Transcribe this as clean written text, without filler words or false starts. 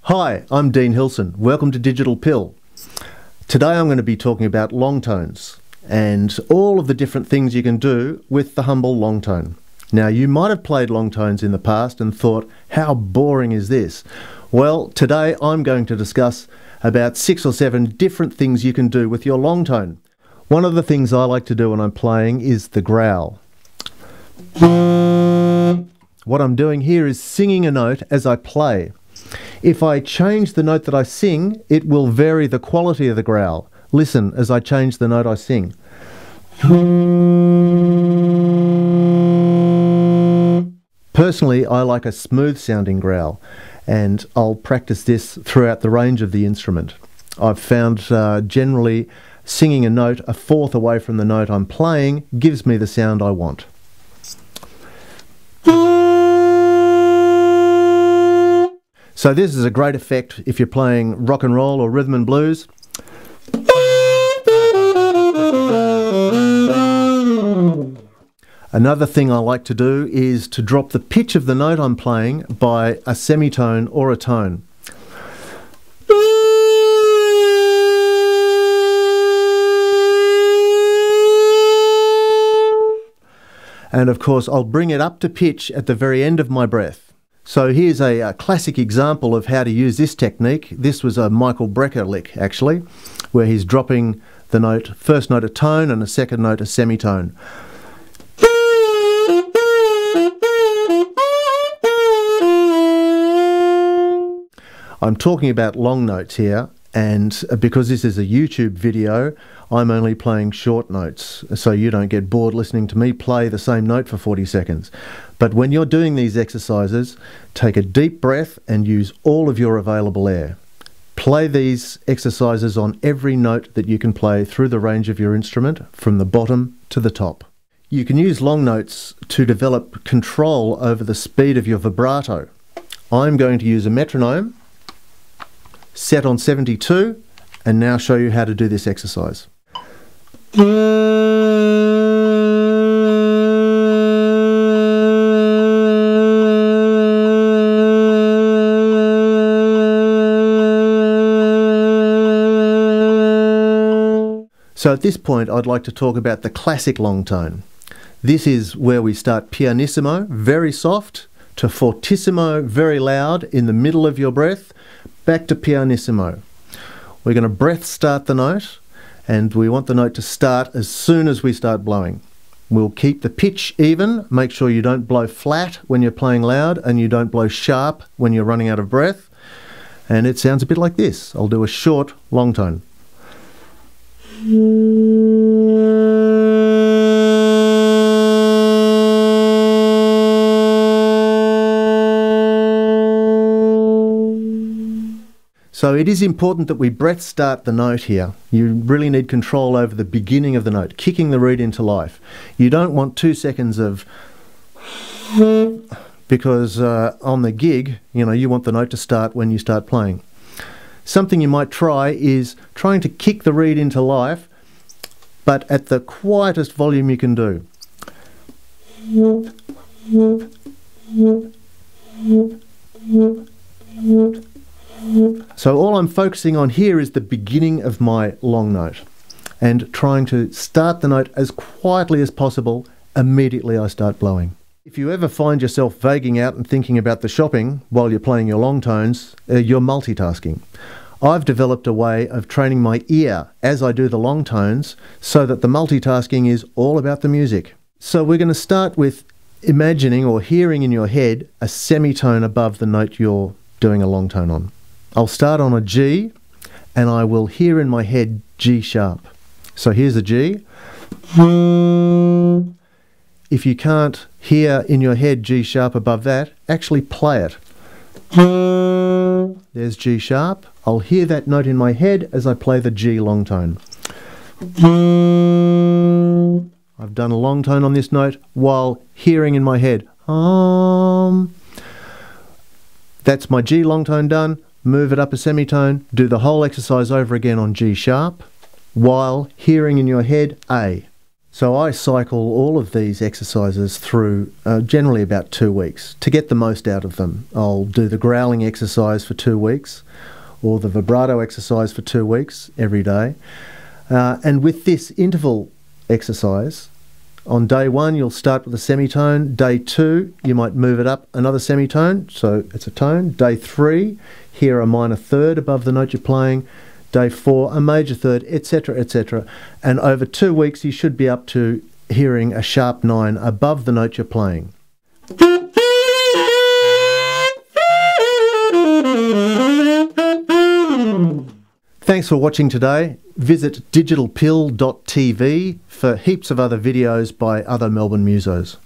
Hi, I'm Dean Hilson. Welcome to Digital Pill. Today I'm going to be talking about long tones and all of the different things you can do with the humble long tone. Now, you might have played long tones in the past and thought, how boring is this? Well, today I'm going to discuss about 6 or 7 different things you can do with your long tone. One of the things I like to do when I'm playing is the growl. What I'm doing here is singing a note as I play. If I change the note that I sing, it will vary the quality of the growl. Listen as I change the note I sing. Personally, I like a smooth sounding growl, and I'll practice this throughout the range of the instrument. I've found generally singing a note a fourth away from the note I'm playing gives me the sound I want. So this is a great effect if you're playing rock and roll or rhythm and blues. Another thing I like to do is to drop the pitch of the note I'm playing by a semitone or a tone. And of course I'll bring it up to pitch at the very end of my breath. So here's a classic example of how to use this technique. This was a Michael Brecker lick, actually, where he's dropping the note, first note a tone and a second note a semitone. I'm talking about long notes here, and because this is a YouTube video, I'm only playing short notes, so you don't get bored listening to me play the same note for 40 seconds. But when you're doing these exercises, take a deep breath and use all of your available air. Play these exercises on every note that you can play through the range of your instrument, from the bottom to the top. You can use long notes to develop control over the speed of your vibrato. I'm going to use a metronome set on 72 and now show you how to do this exercise. So at this point I'd like to talk about the classic long tone. This is where we start pianissimo, very soft, to fortissimo, very loud in the middle of your breath, back to pianissimo. We're going to breath start the note, and we want the note to start as soon as we start blowing. We'll keep the pitch even, make sure you don't blow flat when you're playing loud and you don't blow sharp when you're running out of breath. And it sounds a bit like this. I'll do a short long tone. So it is important that we breath start the note here. You really need control over the beginning of the note, kicking the reed into life. You don't want 2 seconds of because on the gig, you want the note to start when you start playing. Something you might try is trying to kick the reed into life, but at the quietest volume you can do. So all I'm focusing on here is the beginning of my long note and trying to start the note as quietly as possible immediately I start blowing. If you ever find yourself vaguing out and thinking about the shopping while you're playing your long tones, you're multitasking. I've developed a way of training my ear as I do the long tones so that the multitasking is all about the music. So we're going to start with imagining or hearing in your head a semitone above the note you're doing a long tone on. I'll start on a G and I will hear in my head G sharp. So here's a G. If you can't hear in your head G sharp above that, actually play it. There's G sharp. I'll hear that note in my head as I play the G long tone. I've done a long tone on this note while hearing in my head. That's my G long tone done. Move it up a semitone. Do the whole exercise over again on G sharp while hearing in your head A. So I cycle all of these exercises through generally about 2 weeks to get the most out of them. I'll do the growling exercise for 2 weeks, or the vibrato exercise for 2 weeks every day. And with this interval exercise, on day 1 you'll start with a semitone. Day 2 you might move it up another semitone, so it's a tone. Day 3, hear a minor third above the note you're playing. Day 4, a major third, etc., etc. And over 2 weeks you should be up to hearing a sharp 9 above the note you're playing. Thanks for watching today. Visit DigitalPill.TV for heaps of other videos by other Melbourne musos.